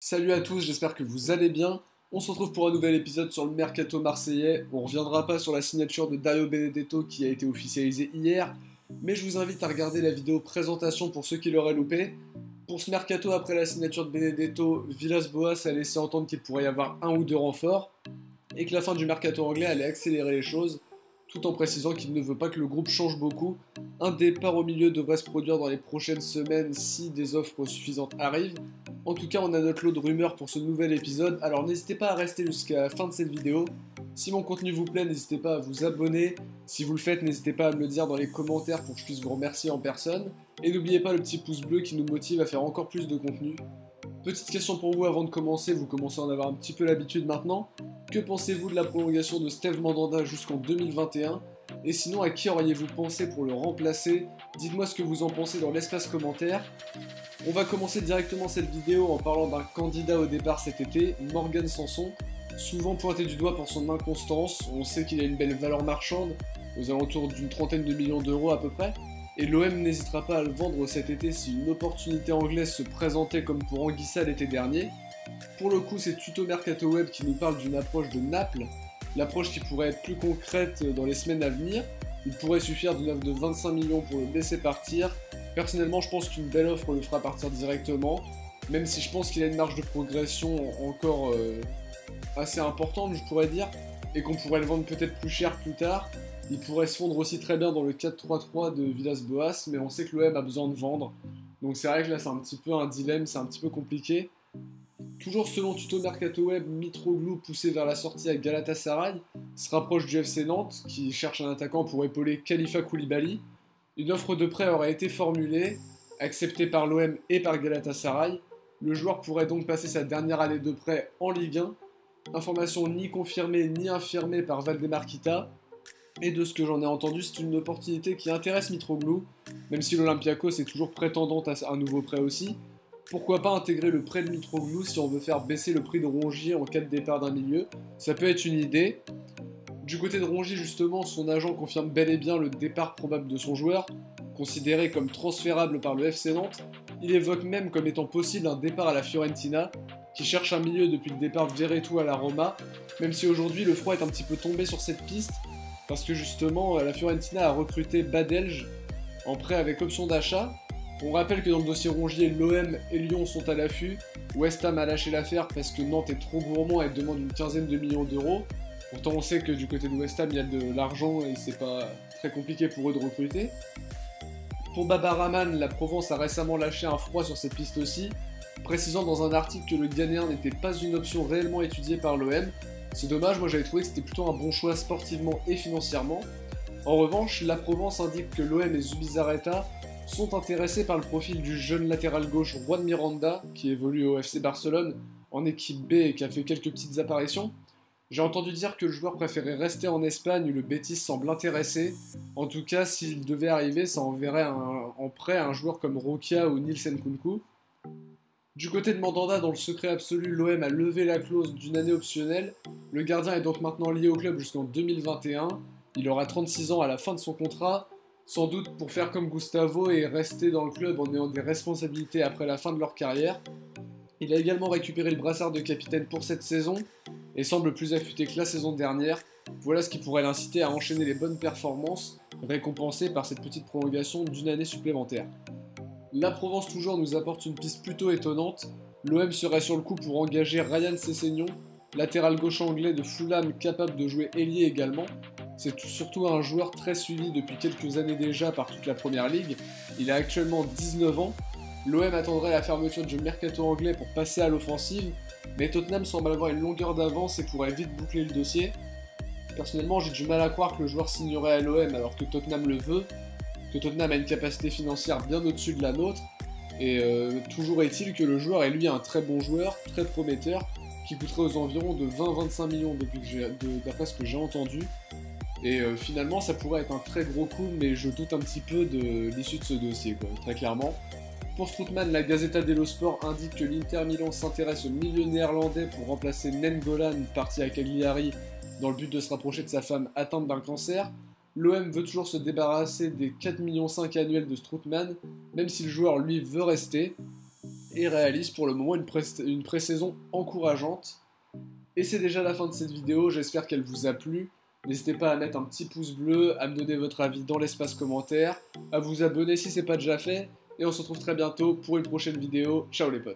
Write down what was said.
Salut à tous, j'espère que vous allez bien. On se retrouve pour un nouvel épisode sur le mercato marseillais. On reviendra pas sur la signature de Dario Benedetto qui a été officialisée hier, mais je vous invite à regarder la vidéo présentation pour ceux qui l'auraient loupé. Pour ce mercato après la signature de Benedetto, Villas-Boas a laissé entendre qu'il pourrait y avoir un ou deux renforts et que la fin du mercato anglais allait accélérer les choses, tout en précisant qu'il ne veut pas que le groupe change beaucoup. Un départ au milieu devrait se produire dans les prochaines semaines si des offres suffisantes arrivent. En tout cas, on a notre lot de rumeurs pour ce nouvel épisode, alors n'hésitez pas à rester jusqu'à la fin de cette vidéo. Si mon contenu vous plaît, n'hésitez pas à vous abonner. Si vous le faites, n'hésitez pas à me le dire dans les commentaires pour que je puisse vous remercier en personne. Et n'oubliez pas le petit pouce bleu qui nous motive à faire encore plus de contenu. Petite question pour vous avant de commencer, vous commencez à en avoir un petit peu l'habitude maintenant. Que pensez-vous de la prolongation de Steve Mandanda jusqu'en 2021? Et sinon, à qui auriez-vous pensé pour le remplacer? Dites-moi ce que vous en pensez dans l'espace commentaire. On va commencer directement cette vidéo en parlant d'un candidat au départ cet été, Morgan Sanson. Souvent pointé du doigt pour son inconstance, on sait qu'il a une belle valeur marchande, aux alentours d'une trentaine de millions d'euros à peu près, et l'OM n'hésitera pas à le vendre cet été si une opportunité anglaise se présentait comme pour Anguissa l'été dernier. Pour le coup, c'est Tuto Mercato Web qui nous parle d'une approche de Naples, l'approche qui pourrait être plus concrète dans les semaines à venir. Il pourrait suffire d'une offre de 25 millions pour le laisser partir. Personnellement, je pense qu'une belle offre le fera partir directement, même si je pense qu'il a une marge de progression encore assez importante, je pourrais dire, et qu'on pourrait le vendre peut-être plus cher plus tard. Il pourrait se fondre aussi très bien dans le 4-3-3 de Villas-Boas, mais on sait que l'OM a besoin de vendre. Donc c'est vrai que là c'est un petit peu un dilemme, c'est un petit peu compliqué. Toujours selon Tuto Mercato Web, Mitroglou, poussé vers la sortie à Galatasaray, se rapproche du FC Nantes, qui cherche un attaquant pour épauler Khalifa Koulibaly. Une offre de prêt aurait été formulée, acceptée par l'OM et par Galatasaray. Le joueur pourrait donc passer sa dernière année de prêt en Ligue 1. Information ni confirmée ni infirmée par Valdemar Kita. Et de ce que j'en ai entendu, c'est une opportunité qui intéresse Mitroglou, même si l'Olympiakos est toujours prétendante à un nouveau prêt aussi. Pourquoi pas intégrer le prêt de Mitroglou si on veut faire baisser le prix de Rongier en cas de départ d'un milieu? Ça peut être une idée. Du côté de Rongier, justement, son agent confirme bel et bien le départ probable de son joueur, considéré comme transférable par le FC Nantes. Il évoque même comme étant possible un départ à la Fiorentina, qui cherche un milieu depuis le départ de Verretou à la Roma, même si aujourd'hui le froid est un petit peu tombé sur cette piste, parce que justement la Fiorentina a recruté Badelj en prêt avec option d'achat. On rappelle que dans le dossier Rongier, l'OM et Lyon sont à l'affût. West Ham a lâché l'affaire parce que Nantes est trop gourmand et demande une quinzaine de millions d'euros. Pourtant on sait que du côté de West Ham il y a de l'argent et c'est pas très compliqué pour eux de recruter. Pour Baba Rahman, la Provence a récemment lâché un froid sur cette piste aussi, précisant dans un article que le Ghanéen n'était pas une option réellement étudiée par l'OM. C'est dommage, moi j'avais trouvé que c'était plutôt un bon choix sportivement et financièrement. En revanche, la Provence indique que l'OM et Zubizarreta sont intéressés par le profil du jeune latéral gauche Juan Miranda, qui évolue au FC Barcelone en équipe B et qui a fait quelques petites apparitions. J'ai entendu dire que le joueur préférait rester en Espagne où le Betis semble intéressé. En tout cas, s'il devait arriver, ça enverrait en prêt un joueur comme Rokia ou Nielsen Nkunku. Du côté de Mandanda, dans le secret absolu, l'OM a levé la clause d'une année optionnelle. Le gardien est donc maintenant lié au club jusqu'en 2021. Il aura 36 ans à la fin de son contrat, sans doute pour faire comme Gustavo et rester dans le club en ayant des responsabilités après la fin de leur carrière. Il a également récupéré le brassard de capitaine pour cette saison et semble plus affûté que la saison dernière. Voilà ce qui pourrait l'inciter à enchaîner les bonnes performances, récompensées par cette petite prolongation d'une année supplémentaire. La Provence toujours nous apporte une piste plutôt étonnante. L'OM serait sur le coup pour engager Ryan Sessegnon, latéral gauche anglais de Fulham capable de jouer ailier également. C'est surtout un joueur très suivi depuis quelques années déjà par toute la première ligue. Il a actuellement 19 ans. L'OM attendrait la fermeture du mercato anglais pour passer à l'offensive, mais Tottenham semble avoir une longueur d'avance et pourrait vite boucler le dossier. Personnellement, j'ai du mal à croire que le joueur signerait à l'OM alors que Tottenham le veut, que Tottenham a une capacité financière bien au-dessus de la nôtre, et toujours est-il que le joueur est lui un très bon joueur, très prometteur, qui coûterait aux environs de 20-25 millions d'après ce que j'ai entendu. Et finalement, ça pourrait être un très gros coup, mais je doute un petit peu de l'issue de ce dossier, quoi, très clairement. Pour Strootman, la Gazzetta dello Sport indique que l'Inter Milan s'intéresse au milieu néerlandais pour remplacer Nainggolan, parti à Cagliari, dans le but de se rapprocher de sa femme atteinte d'un cancer. L'OM veut toujours se débarrasser des 4,5 millions annuels de Strootman, même si le joueur lui veut rester. et réalise pour le moment une pré-saison encourageante. Et c'est déjà la fin de cette vidéo, j'espère qu'elle vous a plu. N'hésitez pas à mettre un petit pouce bleu, à me donner votre avis dans l'espace commentaire, à vous abonner si ce n'est pas déjà fait, et on se retrouve très bientôt pour une prochaine vidéo. Ciao les potes!